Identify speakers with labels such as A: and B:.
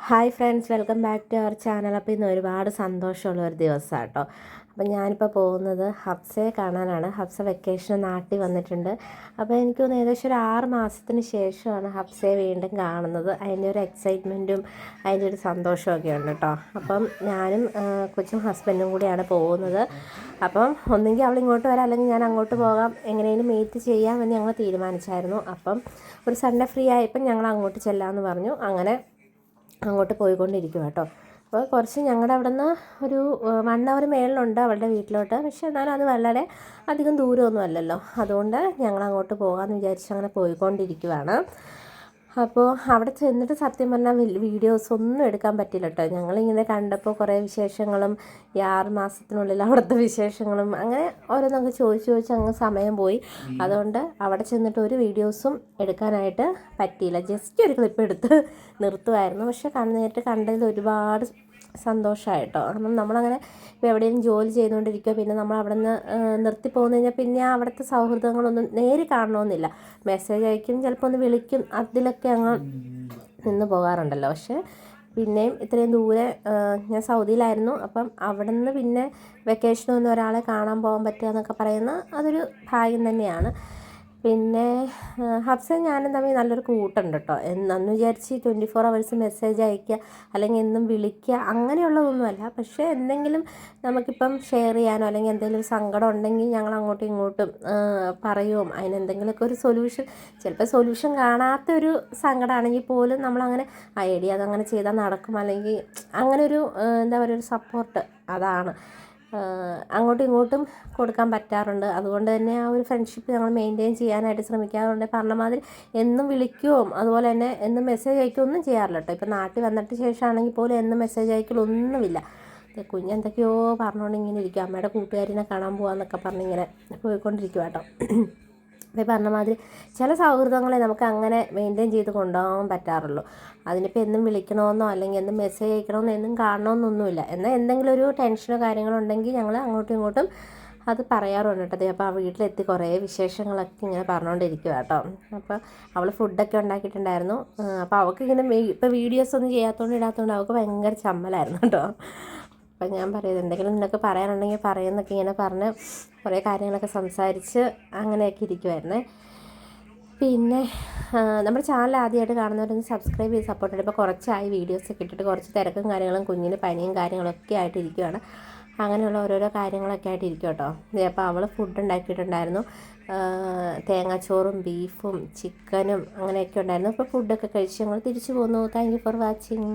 A: Hi friends, welcome back to our channel. അപ്പോൾ ഇന്ന് ഒരുപാട് സന്തോഷമുള്ള ഒരു ദിവസമാണ് കേട്ടോ. അപ്പോൾ ഞാനിപ്പോൾ പോകുന്നത് ഹഫ്സയെ കാണാനാണ്. ഹഫ്സ വെക്കേഷന് നാട്ടിൽ വന്നിട്ടുണ്ട്. അപ്പോൾ എനിക്ക് തോന്നുന്നു ഏകദേശം ഒരു 6 മാസത്തിന് ശേഷമാണ് ഹഫ്സയെ വീണ്ടും കാണുന്നത്. അതിൻ്റെ ഒരു എക്സൈറ്റ്മെൻറ്റും അതിൻ്റെ ഒരു സന്തോഷമൊക്കെ ഉണ്ട് കേട്ടോ. അപ്പം ഞാനും കൊച്ചും ഹസ്ബൻഡും കൂടിയാണ് പോകുന്നത്. അപ്പം ഒന്നെങ്കിൽ അവൾ ഇങ്ങോട്ട് വരാം, അല്ലെങ്കിൽ ഞാൻ അങ്ങോട്ട് പോകാം, എങ്ങനെയും മീറ്റ് ചെയ്യാമെന്ന് ഞങ്ങൾ തീരുമാനിച്ചായിരുന്നു. അപ്പം ഒരു സൺഡേ ഫ്രീ ആയപ്പം ഞങ്ങൾ അങ്ങോട്ട് ചെല്ലാമെന്ന് പറഞ്ഞു. അങ്ങനെ അങ്ങോട്ട് പോയിക്കൊണ്ടിരിക്കും കേട്ടോ. അപ്പോൾ കുറച്ച് ഞങ്ങളുടെ അവിടെ നിന്ന് ഒരു 1 അവർ മേളിലുണ്ട് അവളുടെ വീട്ടിലോട്ട്. പക്ഷേ എന്നാലും അത് വളരെ അധികം ദൂരമൊന്നും അല്ലല്ലോ. അതുകൊണ്ട് ഞങ്ങൾ അങ്ങോട്ട് പോകാമെന്ന് വിചാരിച്ച് അങ്ങനെ പോയിക്കൊണ്ടിരിക്കുവാണ്. അപ്പോൾ അവിടെ ചെന്നിട്ട് സത്യം പറഞ്ഞാൽ വീഡിയോസ് ഒന്നും എടുക്കാൻ പറ്റില്ല കേട്ടോ. ഞങ്ങളിങ്ങനെ കണ്ടപ്പോൾ കുറേ വിശേഷങ്ങളും ഈ 6 മാസത്തിനുള്ളിൽ അവിടുത്തെ വിശേഷങ്ങളും അങ്ങനെ ഓരോന്നൊക്കെ ചോദിച്ച് അങ്ങ് സമയം പോയി. അതുകൊണ്ട് അവിടെ ചെന്നിട്ട് ഒരു വീഡിയോസും എടുക്കാനായിട്ട് പറ്റിയില്ല. ജസ്റ്റ് ഒരു ക്ലിപ്പ് എടുത്ത് നിർത്തുമായിരുന്നു. പക്ഷെ നേരിട്ട് കണ്ടതിൽ ഒരുപാട് സന്തോഷമായിട്ടോ. കാരണം നമ്മളങ്ങനെ ഇപ്പോൾ എവിടെയെങ്കിലും ജോലി ചെയ്തുകൊണ്ടിരിക്കുക, പിന്നെ നമ്മൾ അവിടെ നിന്ന് നിർത്തി പോകുന്നു കഴിഞ്ഞാൽ പിന്നെ അവിടുത്തെ സൗഹൃദങ്ങളൊന്നും നേരി കാണണമെന്നില്ല. മെസ്സേജ് അയക്കും, ചിലപ്പോൾ ഒന്ന് വിളിക്കും, അതിലൊക്കെ അങ്ങ് നിന്ന് പോകാറുണ്ടല്ലോ. പക്ഷേ പിന്നെയും ഇത്രയും ദൂരെ ഞാൻ സൗദിയിലായിരുന്നു. അപ്പം അവിടെ നിന്ന് പിന്നെ വെക്കേഷന് വന്ന് ഒരാളെ കാണാൻ പോകാൻ പറ്റുക എന്നൊക്കെ പറയുന്നത് അതൊരു ഭാഗ്യം തന്നെയാണ്. പിന്നെ ഹഫ്സയും ഞാനും തമ്മിൽ നല്ലൊരു കൂട്ടുണ്ട് കേട്ടോ. എന്നു വിചാരിച്ച് 24 hours മെസ്സേജ് അയയ്ക്കുക അല്ലെങ്കിൽ എന്നും വിളിക്കുക അങ്ങനെയുള്ളതൊന്നുമല്ല. പക്ഷേ എന്തെങ്കിലും നമുക്കിപ്പം ഷെയർ ചെയ്യാനോ അല്ലെങ്കിൽ എന്തെങ്കിലും ഒരു സങ്കടം ഉണ്ടെങ്കിൽ ഞങ്ങൾ അങ്ങോട്ടും ഇങ്ങോട്ടും പറയുകയും അതിനെന്തെങ്കിലുമൊക്കെ ഒരു സൊല്യൂഷൻ, ചിലപ്പോൾ സൊല്യൂഷൻ കാണാത്തൊരു സങ്കടമാണെങ്കിൽ പോലും നമ്മളങ്ങനെ എടി അതങ്ങനെ ചെയ്താൽ നടക്കും, അല്ലെങ്കിൽ അങ്ങനെ ഒരു എന്താ പറയുക, ഒരു സപ്പോർട്ട് അതാണ് അങ്ങോട്ടും ഇങ്ങോട്ടും കൊടുക്കാൻ പറ്റാറുണ്ട്. അതുകൊണ്ട് തന്നെ ആ ഒരു ഫ്രണ്ട്ഷിപ്പ് ഞങ്ങൾ മെയിൻറ്റെയിൻ ചെയ്യാനായിട്ട് ശ്രമിക്കാറുണ്ട്. പറഞ്ഞ മാതിരി എന്നും വിളിക്കുകയും അതുപോലെ തന്നെ എന്നും മെസ്സേജ് അയക്കുകയും ഒന്നും ചെയ്യാറില്ല കേട്ടോ. ഇപ്പോൾ നാട്ടിൽ വന്നിട്ട് ശേഷമാണെങ്കിൽ പോലും എന്നും മെസ്സേജ് അയക്കലൊന്നുമില്ല. കുഞ്ഞെന്തൊക്കെയോ പറഞ്ഞുകൊണ്ട് ഇങ്ങനെ ഇരിക്കും, അമ്മയുടെ കൂട്ടുകാരിനെ കാണാൻ പോകാമെന്നൊക്കെ പറഞ്ഞിങ്ങനെ പോയിക്കൊണ്ടിരിക്കുക കേട്ടോ. അപ്പോൾ പറഞ്ഞ മാതിരി ചില സൗഹൃദങ്ങളെ നമുക്ക് അങ്ങനെ മെയിൻറ്റെയിൻ ചെയ്ത് കൊണ്ടുപോകാൻ പറ്റാറുള്ളൂ. അതിനിപ്പോൾ എന്നും വിളിക്കണമെന്നോ അല്ലെങ്കിൽ എന്നും മെസ്സേജ് അയക്കണമെന്നോ എന്നും കാണണമെന്നൊന്നുമില്ല. എന്നാൽ എന്തെങ്കിലും ഒരു ടെൻഷനോ കാര്യങ്ങളോ ഉണ്ടെങ്കിൽ ഞങ്ങൾ അങ്ങോട്ടും ഇങ്ങോട്ടും അത് പറയാറുണ്ട് കേട്ടോ. അപ്പോൾ ആ വീട്ടിലെത്തി കുറേ വിശേഷങ്ങളൊക്കെ ഇങ്ങനെ പറഞ്ഞുകൊണ്ടിരിക്കുക കേട്ടോ. അപ്പോൾ അവൾ ഫുഡൊക്കെ ഉണ്ടാക്കിയിട്ടുണ്ടായിരുന്നു. അപ്പോൾ അവൾക്ക് ഇങ്ങനെ ഇപ്പോൾ വീഡിയോസ് ഒന്നും ചെയ്യാത്തതുകൊണ്ട് ഇടാത്തതുകൊണ്ട് അവൾക്ക് ഭയങ്കര ചമ്മലായിരുന്നു കേട്ടോ. അപ്പം ഞാൻ പറയുന്നത് എന്തെങ്കിലും നിനക്ക് പറയാനുണ്ടെങ്കിൽ പറയുന്നൊക്കെ ഇങ്ങനെ പറഞ്ഞ് കുറേ കാര്യങ്ങളൊക്കെ സംസാരിച്ച് അങ്ങനെയൊക്കെ ഇരിക്കുമായിരുന്നേ. പിന്നെ നമ്മുടെ ചാനൽ ആദ്യമായിട്ട് കാണുന്നവരൊന്ന് സബ്സ്ക്രൈബ് ചെയ്ത് സപ്പോർട്ട് ചെയ്യും. ഇപ്പോൾ കുറച്ചായി വീഡിയോസൊക്കെ ഇട്ടിട്ട്, കുറച്ച് തിരക്കും കാര്യങ്ങളും കുഞ്ഞിന് പനിയും കാര്യങ്ങളൊക്കെ ആയിട്ട് ഇരിക്കുകയാണ്. അങ്ങനെയുള്ള ഓരോരോ കാര്യങ്ങളൊക്കെ ആയിട്ട് ഇരിക്കും കേട്ടോ. അപ്പോൾ അവൾ ഫുഡ് ഉണ്ടാക്കിയിട്ടുണ്ടായിരുന്നു. തേങ്ങാച്ചോറും ബീഫും ചിക്കനും അങ്ങനെയൊക്കെ ഉണ്ടായിരുന്നു. അപ്പോൾ ഫുഡൊക്കെ കഴിച്ച് ഞങ്ങൾ തിരിച്ചു പോന്നു. Thank you for watching.